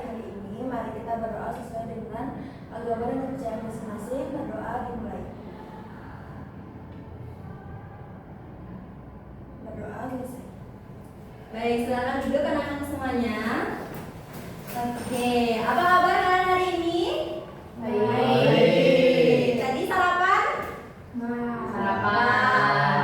di hari ini. Mari kita berdoa sesuai dengan agama dan kepercayaan masing-masing. Berdoa dimulai. Berdoa selesai. Baik, silakan duduk anak-anak semuanya. Oke, apa kabar kalian hari ini? Baik. Tadi sarapan? Sarapan.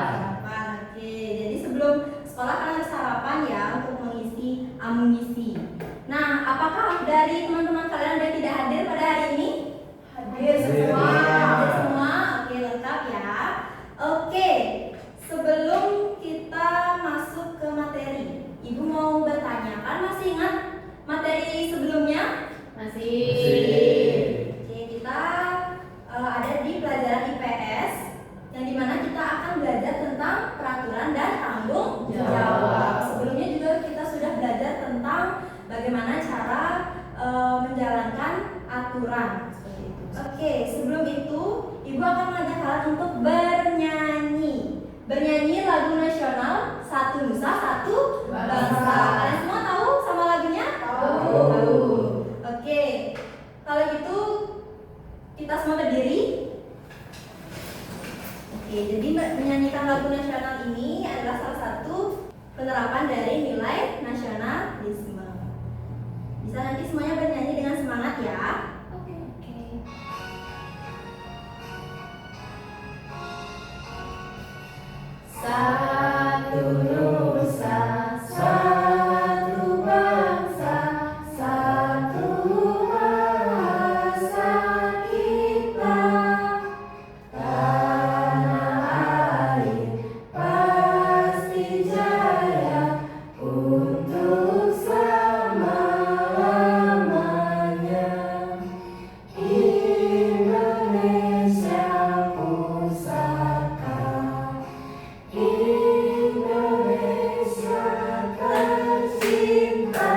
Oke, jadi sebelum sekolah kalian harus sarapan ya untuk mengisi amunisi. Nah, apakah dari teman-teman kalian ada yang tidak hadir pada hari ini? Hadir semua. semua. Hadir semua. Oke, lengkap ya. Oke, sebelum kita masuk ke materi, Ibu mau bertanya, kan masih ingat materi sebelumnya? Masih. Oke, kita ada di pelajaran IPS yang dimana kita akan belajar tentang peraturan dan tanggung jawab. Sebelumnya juga kita sudah belajar tentang bagaimana cara menjalankan aturan seperti itu. Oke, sebelum itu Ibu akan mengajak kalian untuk bernyanyi lagu nasional Satu Nusa Satu Bangsa. Kalian semua tahu sama lagunya? Tahu. Oke, kalau gitu kita semua berdiri. Oke, jadi menyanyikan lagu nasional ini adalah salah satu penerapan dari nilai nasionalisme. Bisa nanti semuanya bernyanyi dengan semangat ya. Oke. Satu nusa, satu bangsa, satu bahasa kita. Tanah air pasti jaya untuk selama-lamanya. Indonesia pusaka, Indonesia tercinta,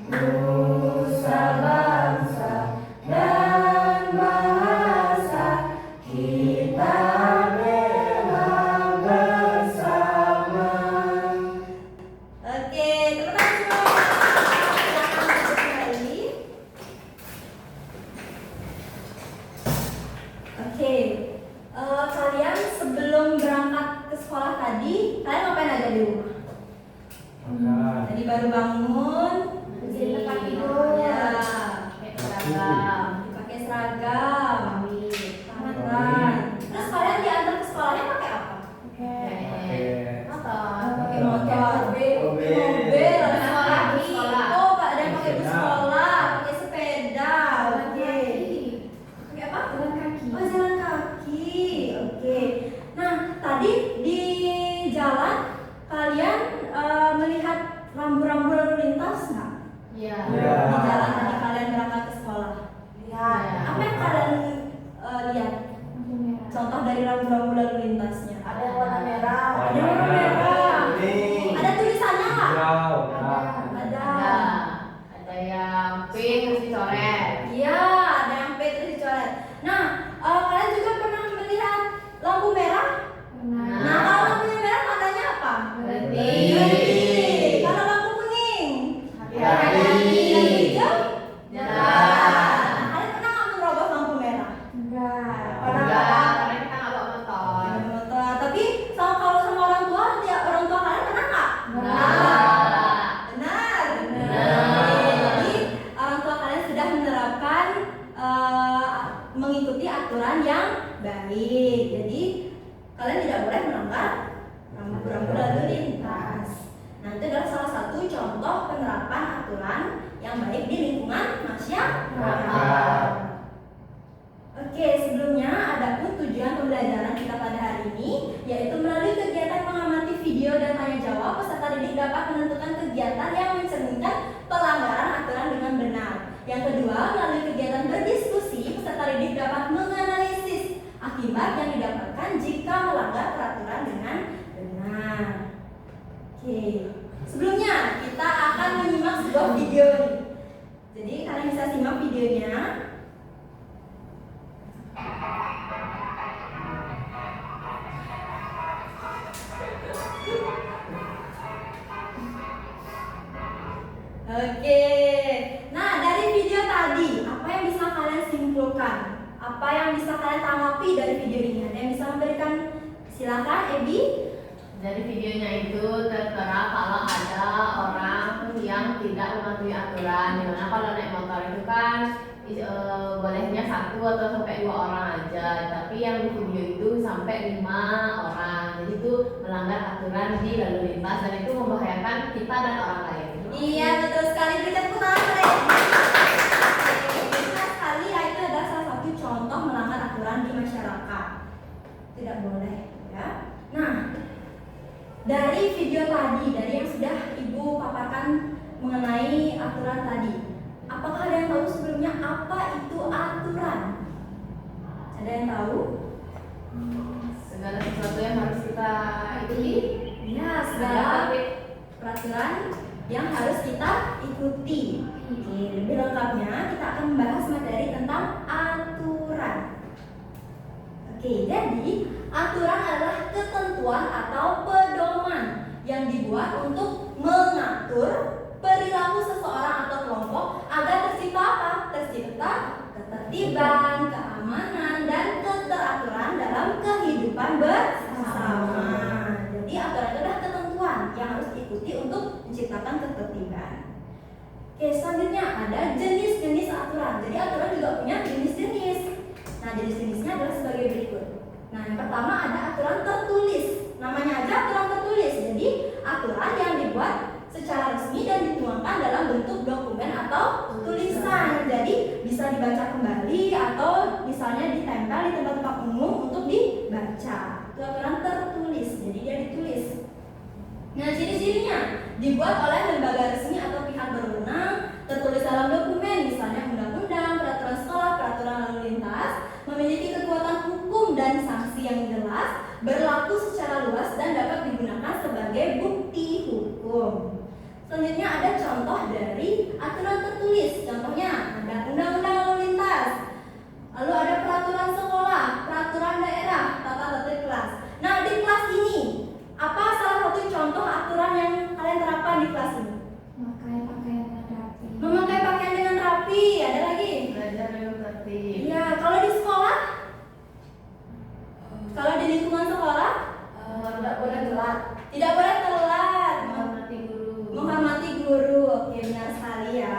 nusa bangsa dan bahasa kita bela bersama. Oke, teman-teman semua. Silakan duduk kembali. Oke, kalian sebelum berangkat ke sekolah tadi, kalian ngapain aja di rumah? Tadi baru bangun, Bersihin tempat tidur. ya, Pakai seragam. pakai seragam, Pamit. makan. Terus kalian diantar ke sekolahnya pakai apa? Pakai motor, mobil, ada Sekolah, lagi. sekolah. Oh, ada yang pakai bus sekolah, pakai sepeda. Oke. Pakai apa? Jalan kaki. Oh, jalan kaki. Oke. Nah, tadi di jalan kalian melihat rambu-rambu lalu lintas nggak? Iya. Iya. Di jalan tadi kalian berangkat ke sekolah. Lihat. Apa yang kalian lihat? Lampu merah. Contoh dari rambu-rambu lalu lintasnya. Ada yang warna merah. Ada warna merah. Ada tulisannya nggak? Ada. Ada yang pink terus dicoret. Iya, ada yang P terus dicoret. Nah, kalian juga pernah melihat lampu merah? Nah, kalau lampunya merah tandanya apa? Berhenti. Berhenti. Kalau lampu kuning? Hati-hati. Lampu hijau? Jalan. Nah, kalian pernah nggak menerobos lampu merah? Enggak. Enggak, karena kita nggak bawa motor. Motor. Tapi kalau sama orang tua, orang tua kalian pernah nggak? Enggak. Benar. Benar. Jadi orang tua kalian sudah menerapkan mengikuti aturan yang baik. Jadi kalian tidak boleh melanggar rambu-rambu lalu lintas. Nah, itu adalah salah satu contoh penerapan aturan yang baik di lingkungan masyarakat. Oke, sebelumnya ada pun tujuan pembelajaran kita pada hari ini, yaitu melalui kegiatan mengamati video dan tanya jawab, peserta didik dapat menentukan kegiatan yang mencerminkan pelanggaran aturan dengan benar. Yang kedua, melalui kegiatan berdiskusi, peserta didik dapat menganalisis akibat yang didapatkan jika melanggar peraturan dengan benar. Oke, sebelumnya kita akan menyimak sebuah video nih. Jadi kalian bisa simak videonya. Oke, tadi, apa yang bisa kalian simpulkan? Apa yang bisa kalian tanggapi dari video ini? Ada yang bisa memberikan? Silakan, Ebi. Dari videonya itu tertera kalau ada orang yang tidak mematuhi aturan. Dimana kalau naik motor itu kan bolehnya 1 atau sampai 2 orang aja. Tapi yang di video itu sampai 5 orang. Jadi itu melanggar aturan di lalu lintas dan itu membahayakan kita dan orang lain. Iya, betul sekali. Berikan tepuk tangan pada Ebi. Benar sekali, ya, itu adalah salah satu contoh melanggar aturan di masyarakat. Tidak boleh, ya. Nah, dari video tadi, dari yang sudah Ibu paparkan mengenai aturan tadi, apakah ada yang tahu sebelumnya apa itu aturan? Ada yang tahu? Segala sesuatu yang harus kita ikuti. Ya, segala peraturan yang harus kita ikuti. Oke, lebih lengkapnya kita akan membahas materi tentang aturan. Oke, jadi aturan adalah ketentuan atau pedoman yang dibuat untuk mengatur perilaku seseorang atau kelompok agar tercipta apa? Tercipta ketertiban, keamanan, dan keteraturan dalam kehidupan bersama. Jadi aturan itu adalah ketentuan yang harus diikuti untuk menciptakan ketertiban. Oke, selanjutnya ada jenis-jenis aturan. Jadi aturan juga punya jenis-jenis. Nah, jenis-jenisnya adalah sebagai berikut. Nah, yang pertama ada aturan tertulis. Namanya aja aturan tertulis. Jadi aturan yang dibuat secara resmi dan dituangkan dalam bentuk dokumen atau tulisan. Jadi bisa dibaca kembali atau misalnya ditempel di tempat-tempat umum untuk dibaca. Itu aturan tertulis. Jadi dia ditulis. Nah, ciri-cirinya dibuat oleh lembaga resmi atau pihak berwenang, tertulis dalam dokumen, misalnya undang-undang, peraturan sekolah, peraturan lalu lintas, memiliki kekuatan hukum dan sanksi yang jelas, berlaku secara luas dan dapat digunakan sebagai bukti hukum. Selanjutnya ada contoh dari aturan tertulis. Contohnya ada undang-undang lalu lintas, lalu ada peraturan sekolah, peraturan daerah, tata tertib kelas. Nah, di kelas ini apa salah satu contoh aturan yang kalian terapkan di kelas ini? Memakai pakaian dengan rapi. Memakai pakaian dengan rapi. Ada lagi? Belajar dengan tertib. Ya, kalau di sekolah, kalau di lingkungan sekolah, Tidak boleh telat. tidak boleh telat, Menghormati guru. menghormati guru. Oke, benar sekali ya.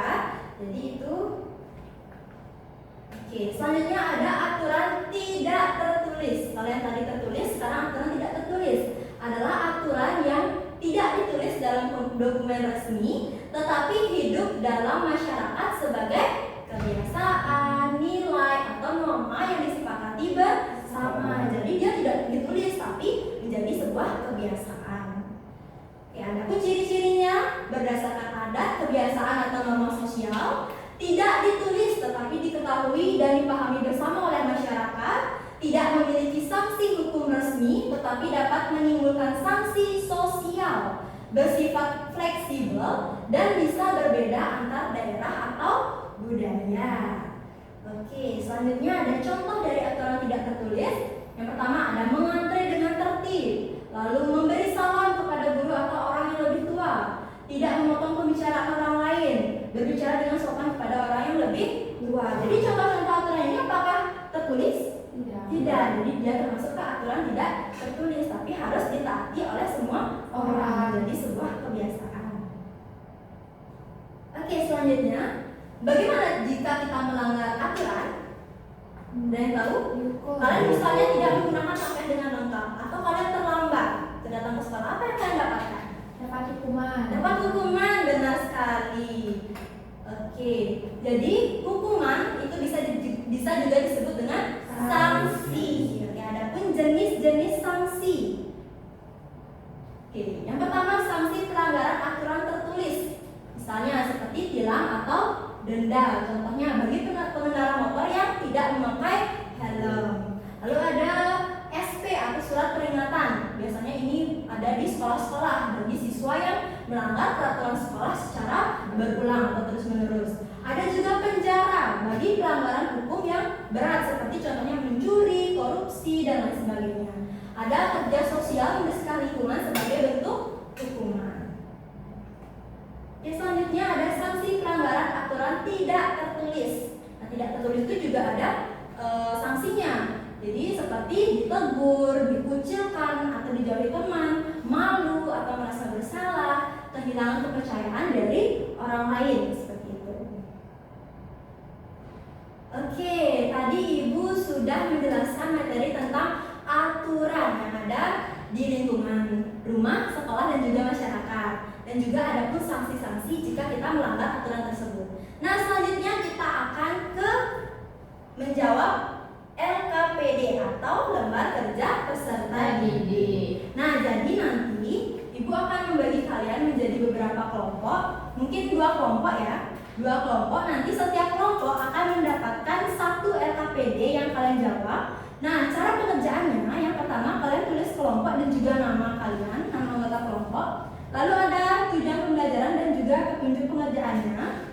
Jadi itu. Oke, selanjutnya ada aturan tidak tertulis. Kalau yang tadi tertulis, sekarang aturan tidak tertulis adalah aturan yang tidak ditulis dalam dokumen resmi, tetapi hidup dalam masyarakat sebagai kebiasaan, nilai, atau norma yang disepakati bersama. Jadi dia tidak ditulis, tapi menjadi sebuah kebiasaan. Oke, ada pun ciri-cirinya berdasarkan adat, kebiasaan, atau norma sosial, tidak ditulis tetapi diketahui dan dipahami bersama oleh masyarakat, tidak memiliki sanksi hukum resmi tetapi dapat menimbulkan sanksi sosial, bersifat fleksibel dan bisa berbeda antar daerah atau budaya. Oke, selanjutnya ada contoh dari aturan tidak tertulis. Yang pertama ada mengantre dengan tertib, lalu memberi salam kepada guru atau orang yang lebih tua, tidak memotong pembicaraan orang lain, berbicara dengan sopan kepada orang yang lebih tua. Jadi contoh-contoh aturan ini apakah tertulis? Tidak. Jadi dia termasuk ke aturan tidak tertulis, tapi harus ditaati oleh semua orang. Jadi sebuah kebiasaan. Oke, selanjutnya, bagaimana jika kita melanggar aturan? Ada yang tahu? Kalian misalnya tidak menggunakan pakaian dengan lengkap, atau kalian terlambat datang ke sekolah, apa yang kalian dapatkan? Dapat hukuman. Dapat hukuman, benar sekali. Oke, jadi hukuman itu bisa juga disebut dengan sanksi. Oke, ada pun jenis-jenis sanksi. Oke, yang pertama sanksi pelanggaran aturan tertulis. Misalnya seperti tilang atau denda. Contohnya bagi pengendara motor yang tidak memakai helm. Lalu ada SP atau surat peringatan. Biasanya ini ada di sekolah-sekolah bagi siswa yang melanggar peraturan sekolah secara berulang atau terus-menerus. Ada juga penjara bagi pelanggaran hukum yang berat seperti contohnya mencuri, korupsi, dan lain sebagainya. Ada kerja sosial membersihkan lingkungan sebagai bentuk hukuman. Oke, selanjutnya ada sanksi pelanggaran aturan tidak tertulis. tertulis. Nah, tidak tertulis itu juga ada sanksinya. Jadi seperti ditegur, dikucilkan, atau dijauhi teman, malu atau merasa bersalah, kehilangan kepercayaan dari orang lain seperti itu. Oke, tadi Ibu sudah menjelaskan materi tentang aturan yang ada di lingkungan rumah, sekolah, dan juga masyarakat. Dan juga ada pun sanksi-sanksi jika kita melanggar aturan tersebut. Nah, selanjutnya kita akan ke menjawab LKPD atau lembar kerja peserta didik. Nah, jadi nanti Ibu akan membagi kalian menjadi beberapa kelompok, mungkin 2 kelompok ya. 2 kelompok, nanti setiap kelompok akan mendapatkan 1 LKPD yang kalian jawab. Nah, cara pengerjaannya yang pertama kalian tulis kelompok dan juga nama kalian, nama anggota kelompok. Lalu ada tujuan pembelajaran dan juga petunjuk pengerjaannya.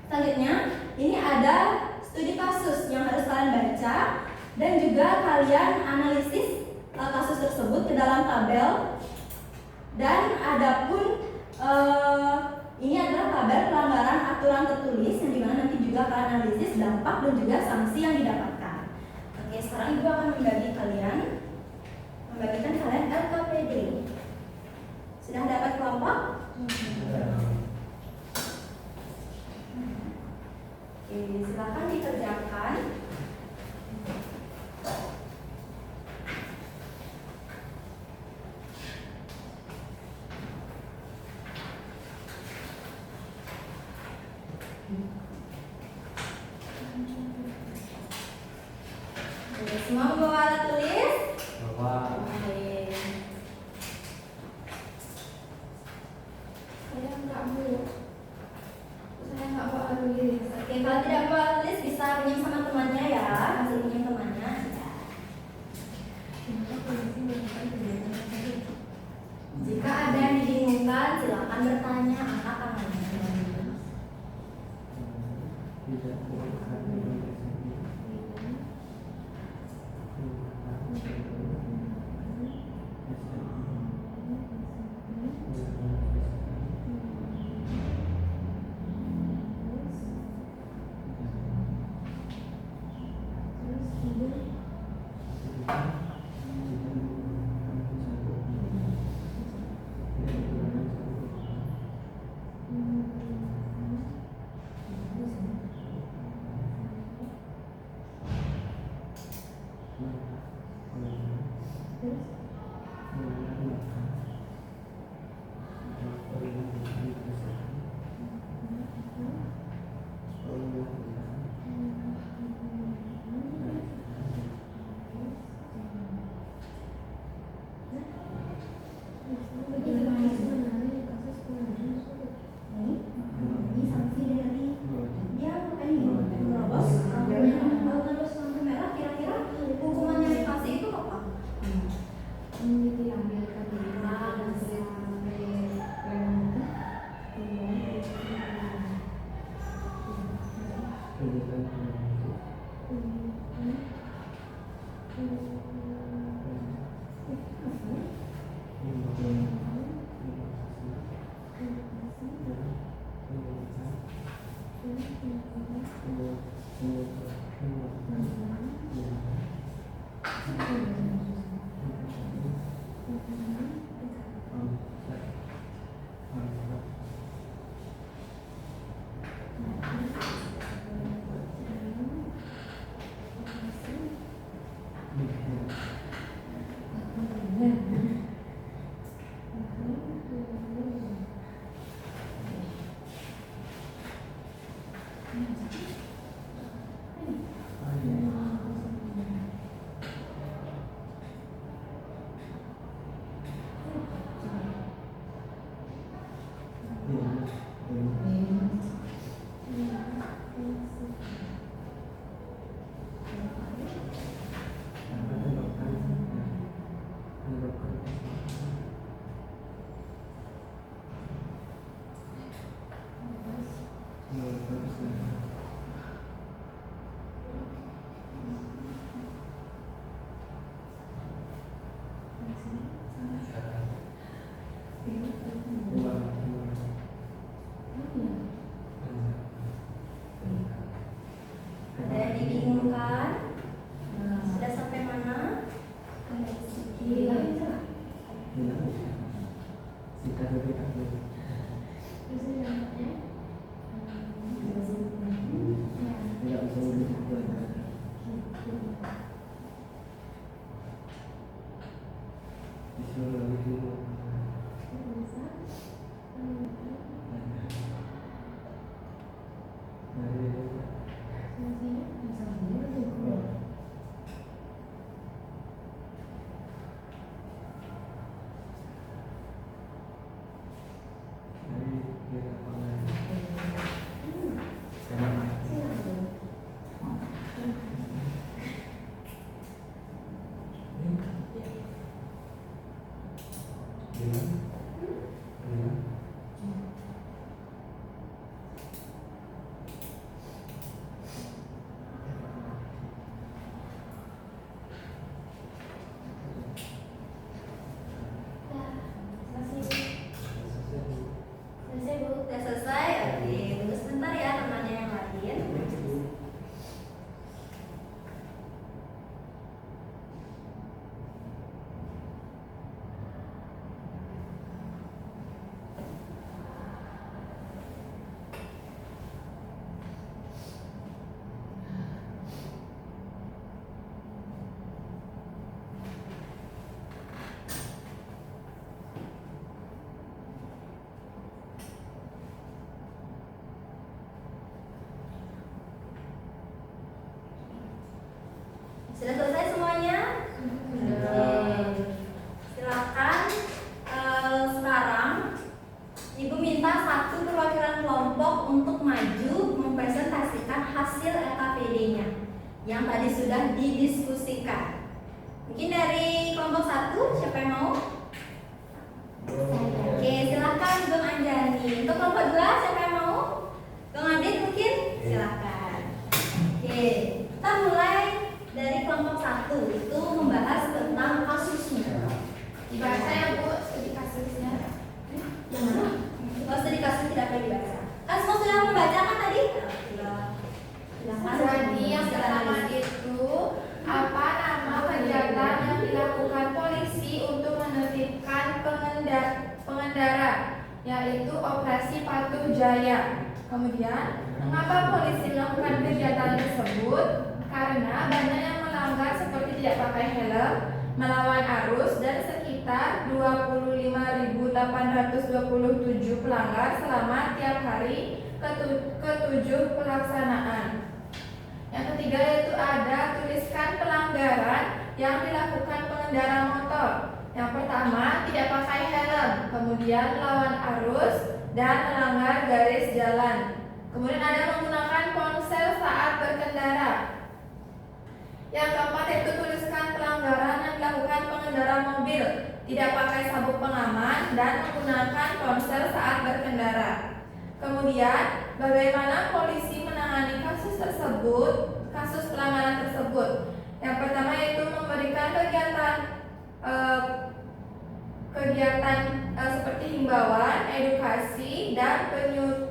Selanjutnya, ini ada studi kasus yang harus kalian baca dan juga kalian analisis kasus tersebut ke dalam tabel. Dan ada pun ini adalah tabel pelanggaran aturan tertulis yang dimana nanti juga kalian analisis dampak dan juga sanksi yang didapatkan. Oke, sekarang Ibu akan membagikan kalian LKPD. Sudah dapat kelompok? Oke, silakan dikerjakan. Oke, semua membawa alat tulis? Bawa. Oke. Saya nggak bawa tulis. Oke, kalau tidak bawa tulis bisa pinjam sama temannya ya, hasil pinjam temannya. Ya. Jika ada yang dibingungkan, silakan bertanya, angkat tangannya. Tidak bukan Ini sanksi dari dia menerobos lampu merah, kira-kira hukumannya dikasih itu apa? Udah selesai? Oke, tunggu sebentar ya temannya yang lain. Sudah selesai semuanya? Silakan. Sekarang Ibu minta satu perwakilan kelompok untuk maju mempresentasikan hasil LKPD-nya yang tadi sudah didiskusikan. Mungkin dari kelompok 1 siapa yang mau? Oke, silakan Bang Anjani. Untuk kelompok 2 siapa yang mau? Bang Adit mungkin? Silakan. Oke, kita mulai dari kelompok 1 itu membahas tentang kasusnya. Dibaca ya Bu, studi kasusnya. Yang mana? Oh, studi kasus tidak perlu dibaca. Kan semua sudah membaca kan tadi? Jadi yang pertama itu apa nama kegiatan yang dilakukan polisi untuk menertibkan pengendara, yaitu Operasi Patuh Jaya. Kemudian, mengapa polisi melakukan kegiatan tersebut? Karena banyak yang melanggar seperti tidak pakai helm, melawan arus, dan sekitar 25.827 pelanggar selama tiap hari ketujuh pelaksanaan. Yang ketiga yaitu ada tuliskan pelanggaran yang dilakukan pengendara motor. Yang pertama, tidak pakai helm, kemudian melawan arus dan melanggar garis jalan. Kemudian ada menggunakan ponsel saat berkendara. Yang keempat yaitu tuliskan pelanggaran yang dilakukan pengendara mobil, tidak pakai sabuk pengaman dan menggunakan ponsel saat berkendara. Kemudian, bagaimana polisi menangani kasus pelanggaran tersebut? Yang pertama yaitu memberikan kegiatan seperti himbauan, edukasi, dan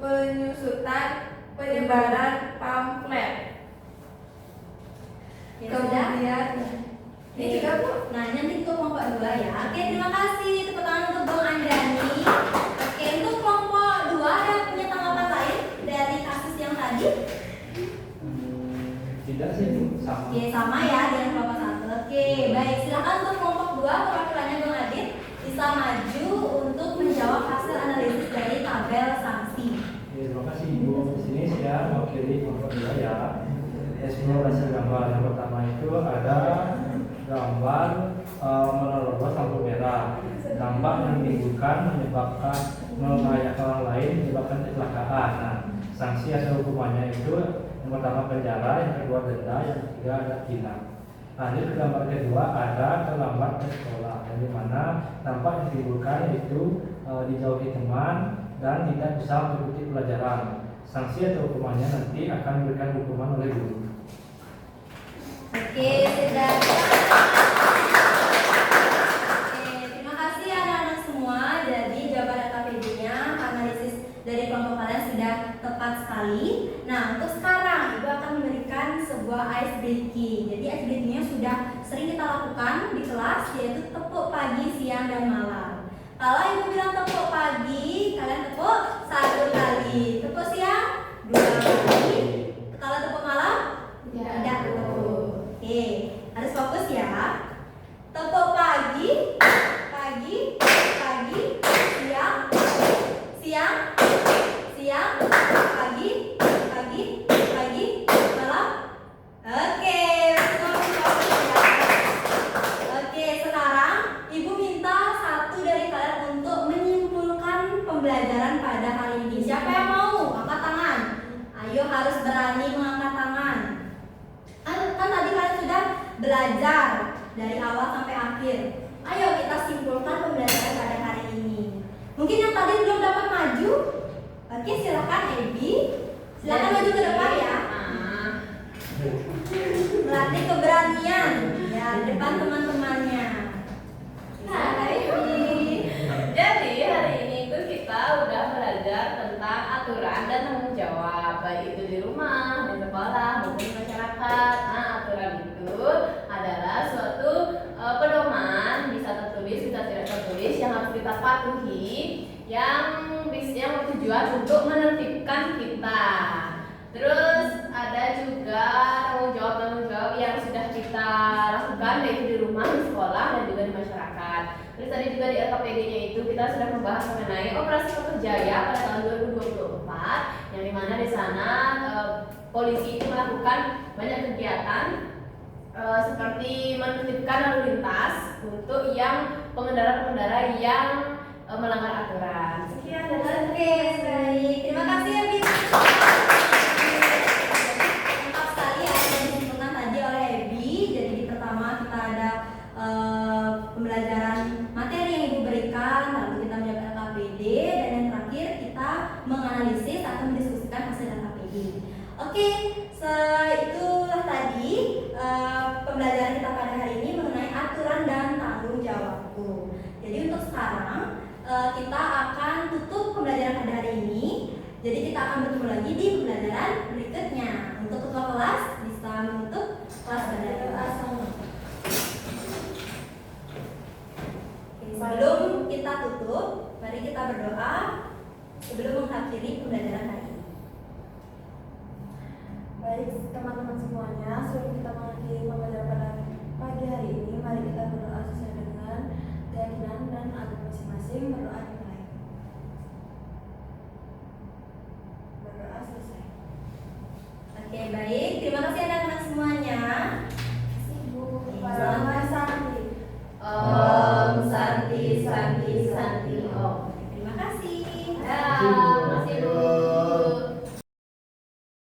penyusutan penyebaran pamflet. Ya, Kemudian Ini juga Bu. Nah, nanti untuk kelompok 2 ya. Oke, terima kasih. Tepuk tangan untuk Bang Anjani. Oke, untuk kelompok 2 ada punya tanggapan lain dari kasus yang tadi? Tidak sih Bu, sama. Oke, sama ya dengan kelompok 1. Oke, baik. Silakan untuk kelompok 2 perwakilannya Bang Adit bisa maju untuk menjawab hasil analisis dari tabel sanksi. Oke, terima kasih Ibu. Di sini saya mewakili kelompok 2 ya. Eksplorasi gambar. Yang pertama itu ada gambar menerobos lampu merah, dampak yang menimbulkan, menyebabkan, membahayakan orang lain, menyebabkan kecelakaan. Nah, sanksi atau hukumannya itu yang pertama penjara, yang kedua denda, yang ketiga ada tilang. Lanjut ke gambar kedua ada terlambat ke sekolah, yang dimana dampak yang ditimbulkan itu dijauhi teman dan tidak bisa mengikuti pelajaran. Sanksi atau hukumannya nanti akan diberikan hukuman oleh guru. Oke, sudah. Oke, terima kasih anak-anak semua. Jadi jawaban KPD-nya, analisis dari kelompok kalian sudah tepat sekali. Nah, untuk sekarang Ibu akan memberikan sebuah ice breaking. Jadi ice breaking-nya sudah sering kita lakukan di kelas, yaitu tepuk pagi, siang, dan malam. Kalau Ibu bilang tepuk pagi, kalian tepuk 1 kali. Tepuk siang 2 kali. Kalau tepuk malam tidak tepuk. Oke, harus fokus ya. Tepuk pagi, pagi, pagi, siang, siang, siang, pagi, pagi, pagi, malam. Oke, fokus ya. Oke, sekarang Ibu minta satu dari kalian untuk menyimpulkan pembelajaran pada hari ini. Siapa yang mau? Angkat tangan. Ayo, harus berani mengangkat tangan. Kan tadi kalian sudah belajar dari awal sampai akhir. Ayo kita simpulkan pembelajaran pada hari ini. Mungkin yang tadi belum dapat maju. Oke, silakan Ebi. Silakan maju ke depan ya. Melatih keberanian ya di depan teman-temannya. Silakan Ebi. Jadi hari ini itu kita udah belajar tentang tentang aturan dan tanggung jawab, baik itu di rumah, di sekolah, maupun di masyarakat. Nah, aturan itu adalah suatu pedoman, bisa tertulis, bisa tidak tertulis, yang harus kita patuhi, yang bertujuan untuk menertibkan kita. Terus ada juga tanggung jawab yang sudah kita lakukan baik di rumah, di sekolah, dan juga di masyarakat. Terus tadi juga di LKPD-nya itu kita sudah membahas mengenai operasi Patuh Jaya pada tahun 2024, yang dimana di sana polisi itu melakukan banyak kegiatan seperti menertibkan lalu lintas untuk yang pengendara-pengendara yang melanggar aturan. Sekian dan Oke, baik. Terima kasih ya, Bi. Lengkap sekali ya yang disebutkan tadi oleh Ebi. Jadi di pertama kita ada pembelajaran materi yang Ibu berikan, lalu kita menyiapkan LKPD, dan yang terakhir kita menganalisis atau mendiskusikan hasil LKPD. Oke, itulah tadi pembelajaran kita pada hari ini mengenai aturan dan tanggung jawabku. Jadi untuk sekarang kita akan tutup pembelajaran pada hari ini. Jadi kita akan bertemu lagi di pembelajaran berikutnya. Untuk ketua kelas bisa menutup kelas pada hari ini. Sebelum kita tutup, mari kita berdoa sebelum mengakhiri pembelajaran hari ini. Baik teman-teman semuanya, sebelum kita mengakhiri pembelajaran pada pagi hari ini, mari kita berdoa sesuai dengan keyakinan dan agama masing-masing. Berdoa dimulai. Berdoa selesai. Oke, baik. Terima kasih anak